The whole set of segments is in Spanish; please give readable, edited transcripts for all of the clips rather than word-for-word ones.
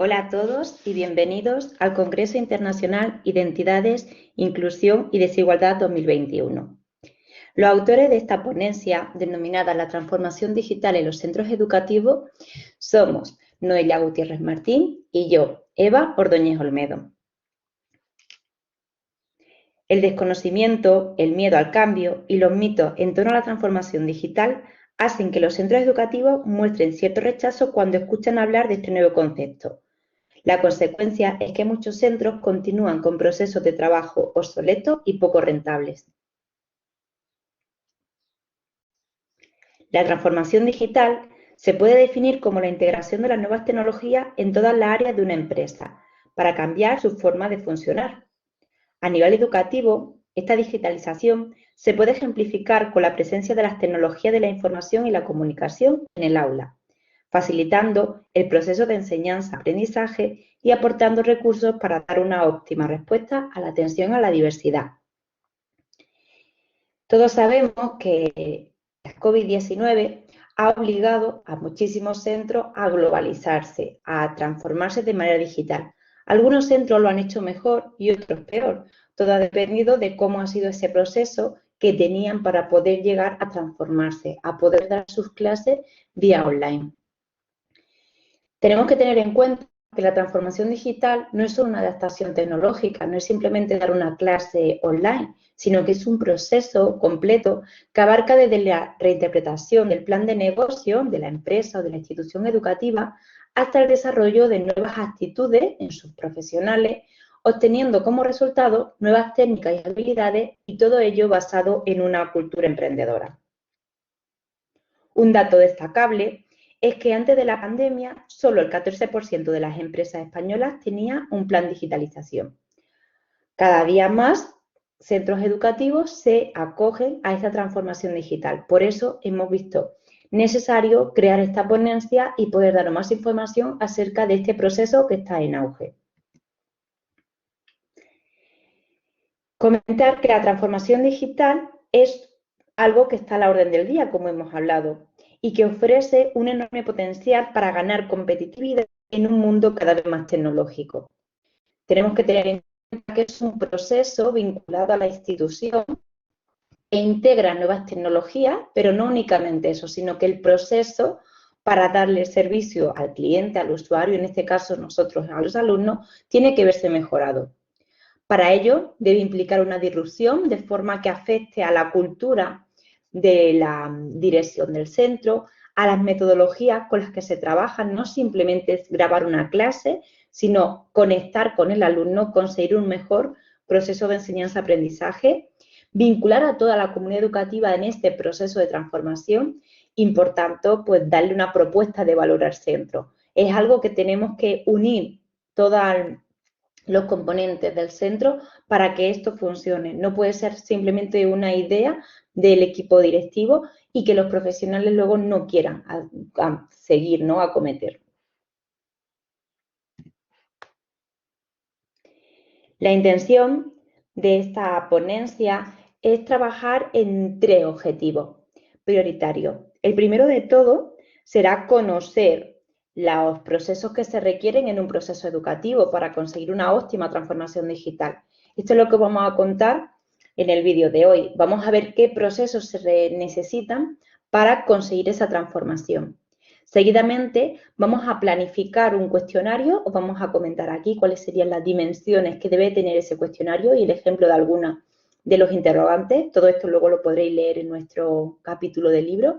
Hola a todos y bienvenidos al Congreso Internacional Identidades, Inclusión y Desigualdad 2021. Los autores de esta ponencia, denominada La transformación digital en los centros educativos, somos Noelia Gutiérrez Martín y yo, Eva Ordóñez Olmedo. El desconocimiento, el miedo al cambio y los mitos en torno a la transformación digital hacen que los centros educativos muestren cierto rechazo cuando escuchan hablar de este nuevo concepto. La consecuencia es que muchos centros continúan con procesos de trabajo obsoletos y poco rentables. La transformación digital se puede definir como la integración de las nuevas tecnologías en todas las áreas de una empresa para cambiar su forma de funcionar. A nivel educativo, esta digitalización se puede ejemplificar con la presencia de las tecnologías de la información y la comunicación en el aula, facilitando el proceso de enseñanza-aprendizaje y aportando recursos para dar una óptima respuesta a la atención a la diversidad. Todos sabemos que la COVID-19 ha obligado a muchísimos centros a globalizarse, a transformarse de manera digital. Algunos centros lo han hecho mejor y otros peor. Todo ha dependido de cómo ha sido ese proceso que tenían para poder llegar a transformarse, a poder dar sus clases vía online. Tenemos que tener en cuenta que la transformación digital no es solo una adaptación tecnológica, no es simplemente dar una clase online, sino que es un proceso completo que abarca desde la reinterpretación del plan de negocio de la empresa o de la institución educativa hasta el desarrollo de nuevas actitudes en sus profesionales, obteniendo como resultado nuevas técnicas y habilidades y todo ello basado en una cultura emprendedora. Un dato destacable es que antes de la pandemia solo el 14% de las empresas españolas tenía un plan de digitalización. Cada día más centros educativos se acogen a esta transformación digital. Por eso hemos visto necesario crear esta ponencia y poder dar más información acerca de este proceso que está en auge. Comentar que la transformación digital es algo que está a la orden del día, como hemos hablado, y que ofrece un enorme potencial para ganar competitividad en un mundo cada vez más tecnológico. Tenemos que tener en cuenta que es un proceso vinculado a la institución que integra nuevas tecnologías, pero no únicamente eso, sino que el proceso para darle servicio al cliente, al usuario, en este caso nosotros a los alumnos, tiene que verse mejorado. Para ello, debe implicar una disrupción de forma que afecte a la cultura de la dirección del centro, a las metodologías con las que se trabaja, no simplemente es grabar una clase, sino conectar con el alumno, conseguir un mejor proceso de enseñanza-aprendizaje, vincular a toda la comunidad educativa en este proceso de transformación y, por tanto, pues darle una propuesta de valor al centro. Es algo que tenemos que unir toda los componentes del centro para que esto funcione. No puede ser simplemente una idea del equipo directivo y que los profesionales luego no quieran seguir, ¿no?, acometer. La intención de esta ponencia es trabajar en 3 objetivos prioritarios. El primero de todo será conocer los procesos que se requieren en un proceso educativo para conseguir una óptima transformación digital. Esto es lo que vamos a contar en el vídeo de hoy. Vamos a ver qué procesos se necesitan para conseguir esa transformación. Seguidamente vamos a planificar un cuestionario, os vamos a comentar aquí cuáles serían las dimensiones que debe tener ese cuestionario y el ejemplo de alguna de los interrogantes. Todo esto luego lo podréis leer en nuestro capítulo del libro.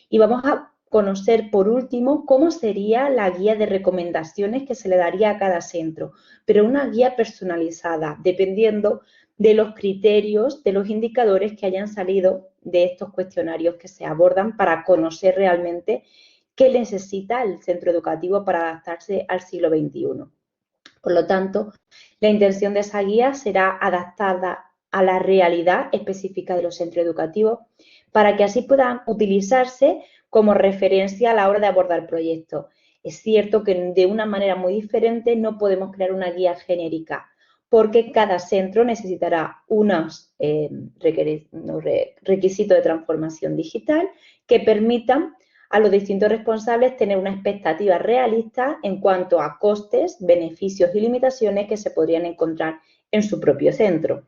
Y vamos a conocer, por último, cómo sería la guía de recomendaciones que se le daría a cada centro, pero una guía personalizada, dependiendo de los criterios, de los indicadores que hayan salido de estos cuestionarios que se abordan para conocer realmente qué necesita el centro educativo para adaptarse al siglo XXI. Por lo tanto, la intención de esa guía será adaptada a la realidad específica de los centros educativos para que así puedan utilizarse como referencia a la hora de abordar proyectos. Es cierto que de una manera muy diferente no podemos crear una guía genérica porque cada centro necesitará unos requisitos de transformación digital que permitan a los distintos responsables tener una expectativa realista en cuanto a costes, beneficios y limitaciones que se podrían encontrar en su propio centro.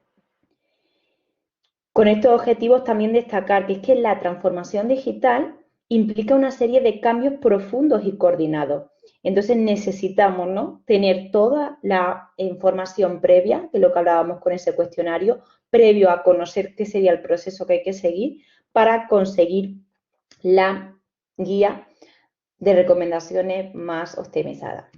Con estos objetivos también destacar que es que la transformación digital implica una serie de cambios profundos y coordinados. Entonces necesitamos, ¿no?, tener toda la información previa, que es lo que hablábamos con ese cuestionario, previo a conocer qué sería el proceso que hay que seguir para conseguir la guía de recomendaciones más optimizada.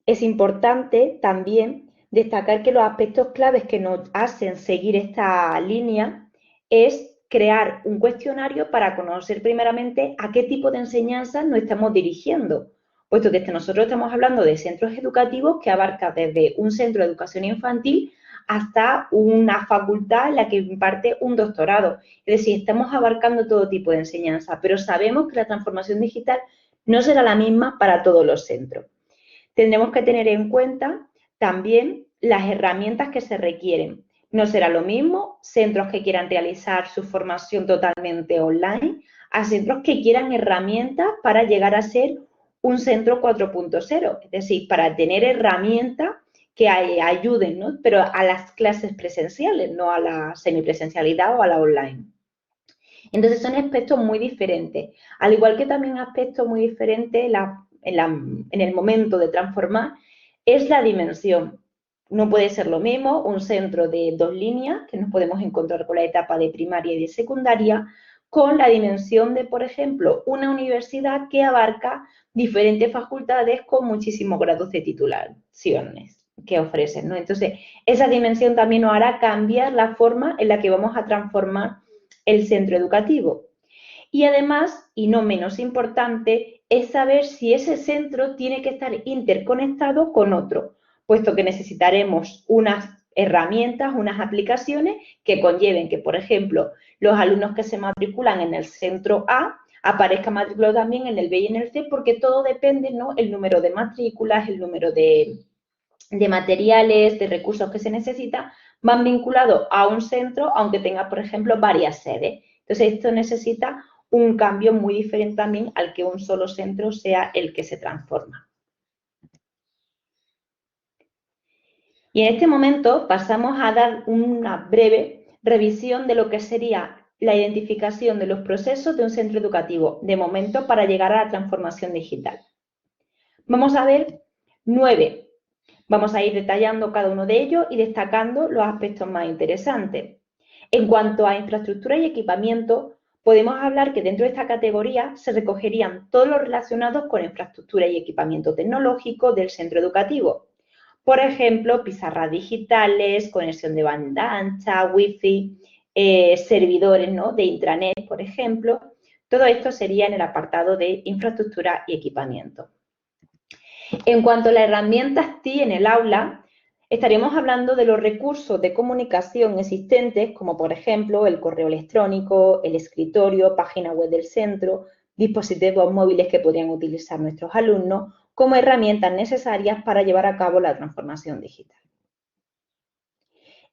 Es importante también destacar que los aspectos claves que nos hacen seguir esta línea es crear un cuestionario para conocer primeramente a qué tipo de enseñanza nos estamos dirigiendo, puesto que nosotros estamos hablando de centros educativos que abarca desde un centro de educación infantil hasta una facultad en la que imparte un doctorado. Es decir, estamos abarcando todo tipo de enseñanza, pero sabemos que la transformación digital no será la misma para todos los centros. Tendremos que tener en cuenta también las herramientas que se requieren. No será lo mismo centros que quieran realizar su formación totalmente online a centros que quieran herramientas para llegar a ser un centro 4.0, es decir, para tener herramientas que ayuden, ¿no?, pero a las clases presenciales, no a la semipresencialidad o a la online. Entonces son aspectos muy diferentes, al igual que también aspectos muy diferentes en el momento de transformar es la dimensión. No puede ser lo mismo un centro de 2 líneas, que nos podemos encontrar con la etapa de primaria y de secundaria, con la dimensión de, por ejemplo, una universidad que abarca diferentes facultades con muchísimos grados de titulaciones que ofrecen, ¿no? Entonces, esa dimensión también nos hará cambiar la forma en la que vamos a transformar el centro educativo. Y además, y no menos importante, es saber si ese centro tiene que estar interconectado con otro, puesto que necesitaremos unas herramientas, unas aplicaciones que conlleven que, por ejemplo, los alumnos que se matriculan en el centro A aparezcan matriculados también en el B y en el C, porque todo depende, ¿no?, el número de matrículas, el número de materiales, de recursos que se necesita, van vinculados a un centro, aunque tenga, por ejemplo, varias sedes. Entonces, esto necesita un cambio muy diferente también al que un solo centro sea el que se transforma. Y en este momento pasamos a dar una breve revisión de lo que sería la identificación de los procesos de un centro educativo, de momento para llegar a la transformación digital. Vamos a ver 9. Vamos a ir detallando cada uno de ellos y destacando los aspectos más interesantes. En cuanto a infraestructura y equipamiento, podemos hablar que dentro de esta categoría se recogerían todos los relacionados con infraestructura y equipamiento tecnológico del centro educativo. Por ejemplo, pizarras digitales, conexión de banda ancha, wifi, servidores, ¿no?, de intranet, por ejemplo. Todo esto sería en el apartado de infraestructura y equipamiento. En cuanto a las herramientas TI en el aula, estaríamos hablando de los recursos de comunicación existentes, como por ejemplo el correo electrónico, el escritorio, página web del centro, dispositivos móviles que podrían utilizar nuestros alumnos como herramientas necesarias para llevar a cabo la transformación digital.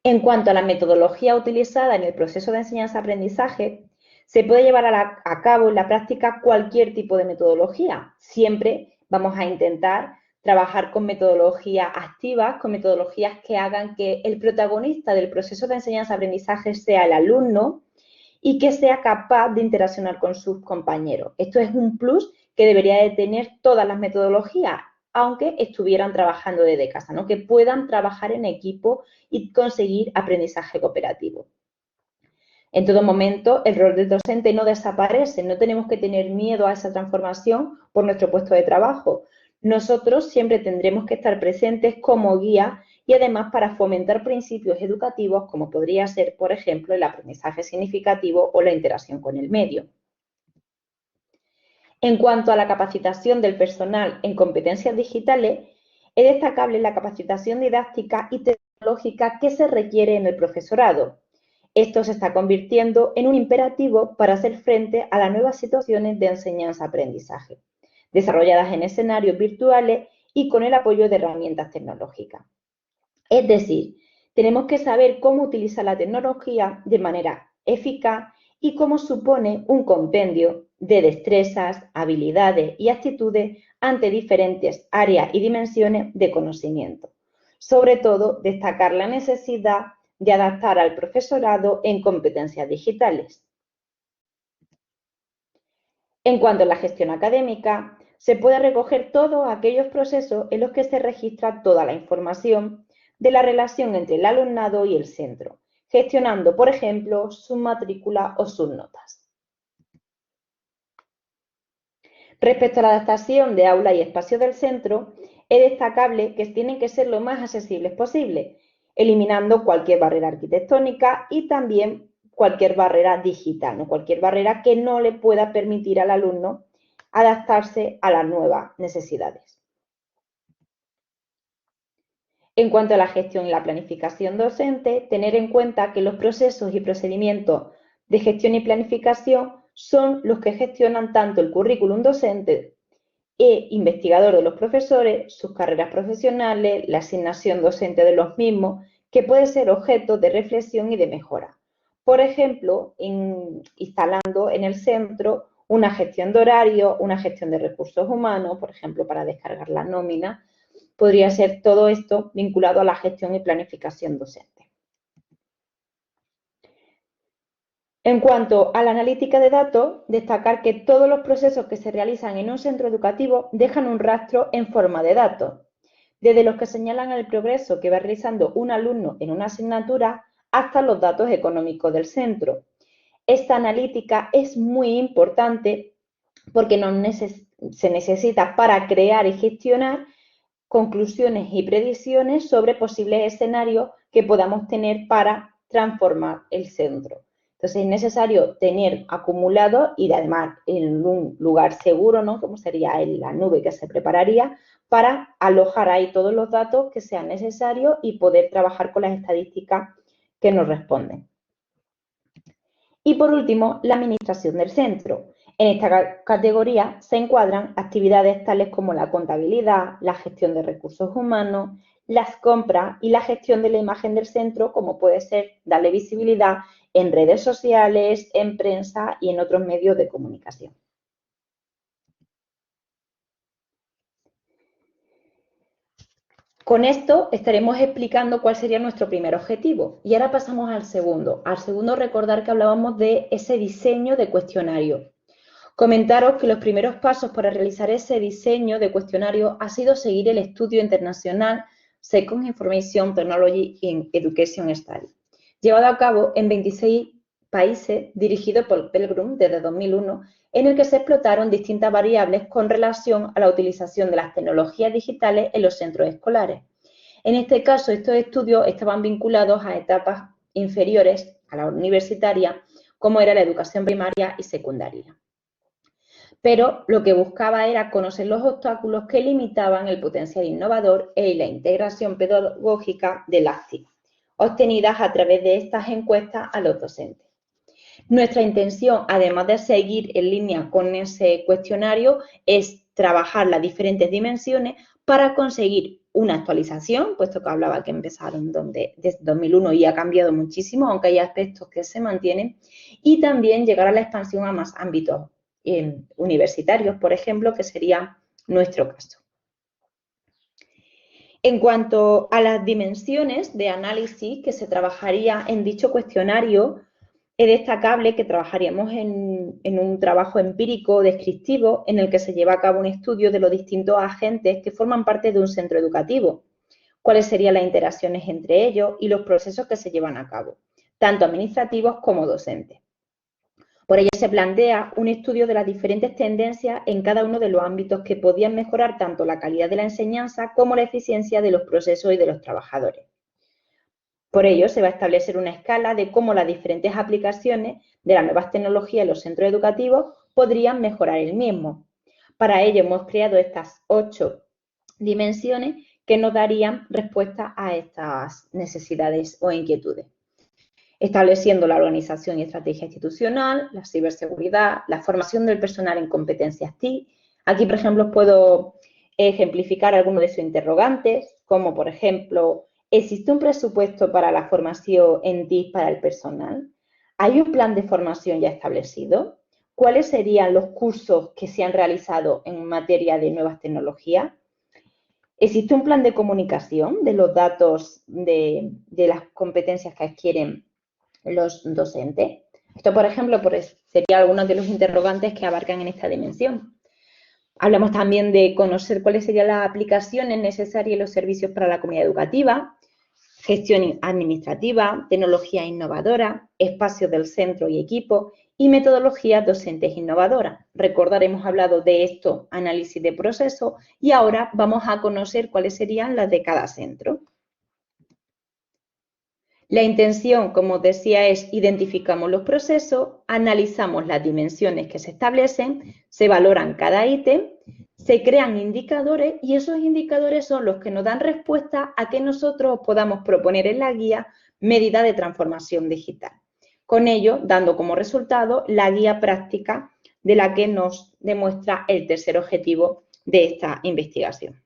En cuanto a la metodología utilizada en el proceso de enseñanza-aprendizaje, se puede llevar a cabo en la práctica cualquier tipo de metodología. Siempre vamos a intentar trabajar con metodologías activas, con metodologías que hagan que el protagonista del proceso de enseñanza-aprendizaje sea el alumno y que sea capaz de interaccionar con sus compañeros. Esto es un plus que debería de tener todas las metodologías, aunque estuvieran trabajando desde casa, ¿no?, que puedan trabajar en equipo y conseguir aprendizaje cooperativo. En todo momento, el rol del docente no desaparece, no tenemos que tener miedo a esa transformación por nuestro puesto de trabajo. Nosotros siempre tendremos que estar presentes como guía y además para fomentar principios educativos como podría ser, por ejemplo, el aprendizaje significativo o la interacción con el medio. En cuanto a la capacitación del personal en competencias digitales, es destacable la capacitación didáctica y tecnológica que se requiere en el profesorado. Esto se está convirtiendo en un imperativo para hacer frente a las nuevas situaciones de enseñanza-aprendizaje, desarrolladas en escenarios virtuales y con el apoyo de herramientas tecnológicas. Es decir, tenemos que saber cómo utilizar la tecnología de manera eficaz y cómo supone un compendio de destrezas, habilidades y actitudes ante diferentes áreas y dimensiones de conocimiento. Sobre todo, destacar la necesidad de adaptar al profesorado en competencias digitales. En cuanto a la gestión académica, se puede recoger todos aquellos procesos en los que se registra toda la información de la relación entre el alumnado y el centro, gestionando, por ejemplo, sus matrículas o sus notas. Respecto a la adaptación de aula y espacio del centro, es destacable que tienen que ser lo más accesibles posible, eliminando cualquier barrera arquitectónica y también cualquier barrera digital, ¿no? Cualquier barrera que no le pueda permitir al alumno adaptarse a las nuevas necesidades. En cuanto a la gestión y la planificación docente, tener en cuenta que los procesos y procedimientos de gestión y planificación son los que gestionan tanto el currículum docente e investigador de los profesores, sus carreras profesionales, la asignación docente de los mismos, que puede ser objeto de reflexión y de mejora. Por ejemplo, instalando en el centro una gestión de horario, una gestión de recursos humanos, por ejemplo, para descargar la nómina, podría ser todo esto vinculado a la gestión y planificación docente. En cuanto a la analítica de datos, destacar que todos los procesos que se realizan en un centro educativo dejan un rastro en forma de datos, desde los que señalan el progreso que va realizando un alumno en una asignatura hasta los datos económicos del centro. Esta analítica es muy importante porque se necesita para crear y gestionar conclusiones y predicciones sobre posibles escenarios que podamos tener para transformar el centro. Entonces es necesario tener acumulado y además en un lugar seguro, ¿no? Como sería en la nube que se prepararía para alojar ahí todos los datos que sean necesarios y poder trabajar con las estadísticas que nos responden. Y por último, la administración del centro. En esta categoría se encuadran actividades tales como la contabilidad, la gestión de recursos humanos, las compras y la gestión de la imagen del centro, como puede ser darle visibilidad en redes sociales, en prensa y en otros medios de comunicación. Con esto estaremos explicando cuál sería nuestro primer objetivo. Y ahora pasamos al segundo. Al segundo, recordar que hablábamos de ese diseño de cuestionario. Comentaros que los primeros pasos para realizar ese diseño de cuestionario ha sido seguir el estudio internacional Second Information Technology in Education Study, llevado a cabo en 26 países, dirigido por Pelgrim desde 2001, en el que se explotaron distintas variables con relación a la utilización de las tecnologías digitales en los centros escolares. En este caso, estos estudios estaban vinculados a etapas inferiores a la universitaria, como era la educación primaria y secundaria. Pero lo que buscaba era conocer los obstáculos que limitaban el potencial innovador y la integración pedagógica de las TIC, obtenidas a través de estas encuestas a los docentes. Nuestra intención, además de seguir en línea con ese cuestionario, es trabajar las diferentes dimensiones para conseguir una actualización, puesto que hablaba que empezaron desde 2001 y ha cambiado muchísimo, aunque hay aspectos que se mantienen, y también llegar a la expansión a más ámbitos universitarios, por ejemplo, que sería nuestro caso. En cuanto a las dimensiones de análisis que se trabajaría en dicho cuestionario, es destacable que trabajaríamos en un trabajo empírico descriptivo en el que se lleva a cabo un estudio de los distintos agentes que forman parte de un centro educativo, cuáles serían las interacciones entre ellos y los procesos que se llevan a cabo, tanto administrativos como docentes. Por ello se plantea un estudio de las diferentes tendencias en cada uno de los ámbitos que podían mejorar tanto la calidad de la enseñanza como la eficiencia de los procesos y de los trabajadores. Por ello, se va a establecer una escala de cómo las diferentes aplicaciones de las nuevas tecnologías en los centros educativos podrían mejorar el mismo. Para ello, hemos creado estas 8 dimensiones que nos darían respuesta a estas necesidades o inquietudes, estableciendo la organización y estrategia institucional, la ciberseguridad, la formación del personal en competencias TIC. Aquí, por ejemplo, puedo ejemplificar algunos de sus interrogantes, como por ejemplo, ¿existe un presupuesto para la formación en TIC para el personal? ¿Hay un plan de formación ya establecido? ¿Cuáles serían los cursos que se han realizado en materia de nuevas tecnologías? ¿Existe un plan de comunicación de los datos de las competencias que adquieren los docentes? Esto, por ejemplo, sería algunos de los interrogantes que abarcan en esta dimensión. Hablamos también de conocer cuáles serían las aplicaciones necesarias y los servicios para la comunidad educativa, gestión administrativa, tecnología innovadora, espacios del centro y equipo y metodologías docentes innovadoras. Recordar, hemos hablado de esto, análisis de proceso, y ahora vamos a conocer cuáles serían las de cada centro. La intención, como os decía, es identificamos los procesos, analizamos las dimensiones que se establecen, se valoran cada ítem, se crean indicadores y esos indicadores son los que nos dan respuesta a que nosotros podamos proponer en la guía medidas de transformación digital. Con ello, dando como resultado la guía práctica de la que nos demuestra el tercer objetivo de esta investigación.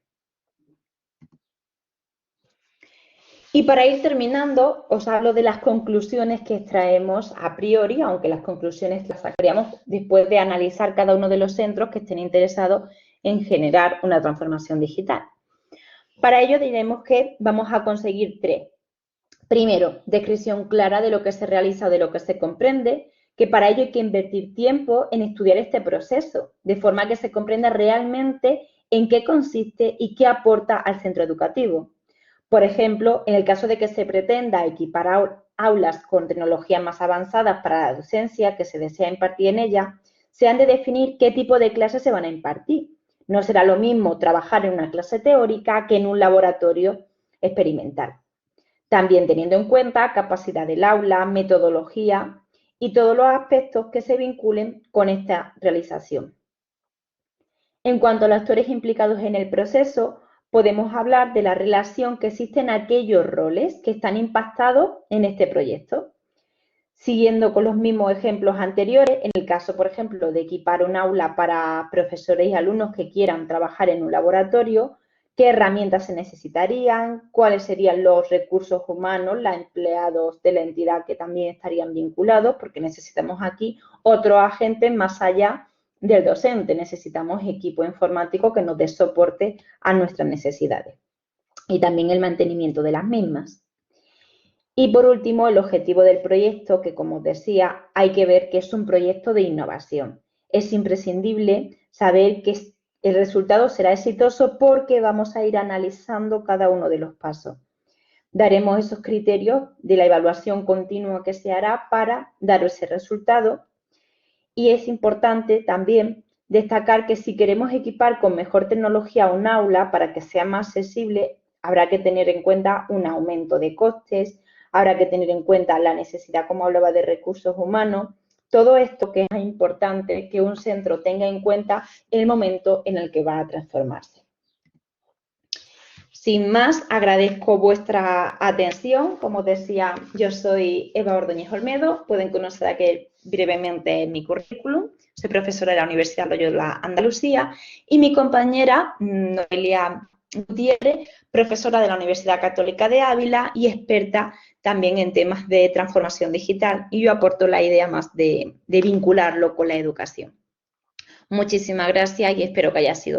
Y para ir terminando, os hablo de las conclusiones que extraemos a priori, aunque las conclusiones las sacaríamos después de analizar cada uno de los centros que estén interesados en generar una transformación digital. Para ello diremos que vamos a conseguir tres. Primero, descripción clara de lo que se realiza o de lo que se comprende, que para ello hay que invertir tiempo en estudiar este proceso, de forma que se comprenda realmente en qué consiste y qué aporta al centro educativo. Por ejemplo, en el caso de que se pretenda equipar aulas con tecnologías más avanzadas para la docencia que se desea impartir en ellas, se han de definir qué tipo de clases se van a impartir. No será lo mismo trabajar en una clase teórica que en un laboratorio experimental. También teniendo en cuenta capacidad del aula, metodología y todos los aspectos que se vinculen con esta realización. En cuanto a los actores implicados en el proceso, podemos hablar de la relación que existe en aquellos roles que están impactados en este proyecto. Siguiendo con los mismos ejemplos anteriores, en el caso, por ejemplo, de equipar un aula para profesores y alumnos que quieran trabajar en un laboratorio, qué herramientas se necesitarían, cuáles serían los recursos humanos, los empleados de la entidad que también estarían vinculados, porque necesitamos aquí otros agentes más allá del docente, necesitamos equipo informático que nos dé soporte a nuestras necesidades y también el mantenimiento de las mismas. Y por último, el objetivo del proyecto, que como os decía, hay que ver que es un proyecto de innovación. Es imprescindible saber que el resultado será exitoso porque vamos a ir analizando cada uno de los pasos. Daremos esos criterios de la evaluación continua que se hará para dar ese resultado. Y es importante también destacar que si queremos equipar con mejor tecnología un aula para que sea más accesible, habrá que tener en cuenta un aumento de costes, habrá que tener en cuenta la necesidad, como hablaba, de recursos humanos. Todo esto que es importante que un centro tenga en cuenta en el momento en el que va a transformarse. Sin más, agradezco vuestra atención. Como os decía, yo soy Eva Ordóñez Olmedo. Pueden conocer aquí brevemente mi currículum. Soy profesora de la Universidad Loyola Andalucía y mi compañera Noelia Gutiérrez, profesora de la Universidad Católica de Ávila y experta también en temas de transformación digital. Y yo aporto la idea más de vincularlo con la educación. Muchísimas gracias y espero que haya sido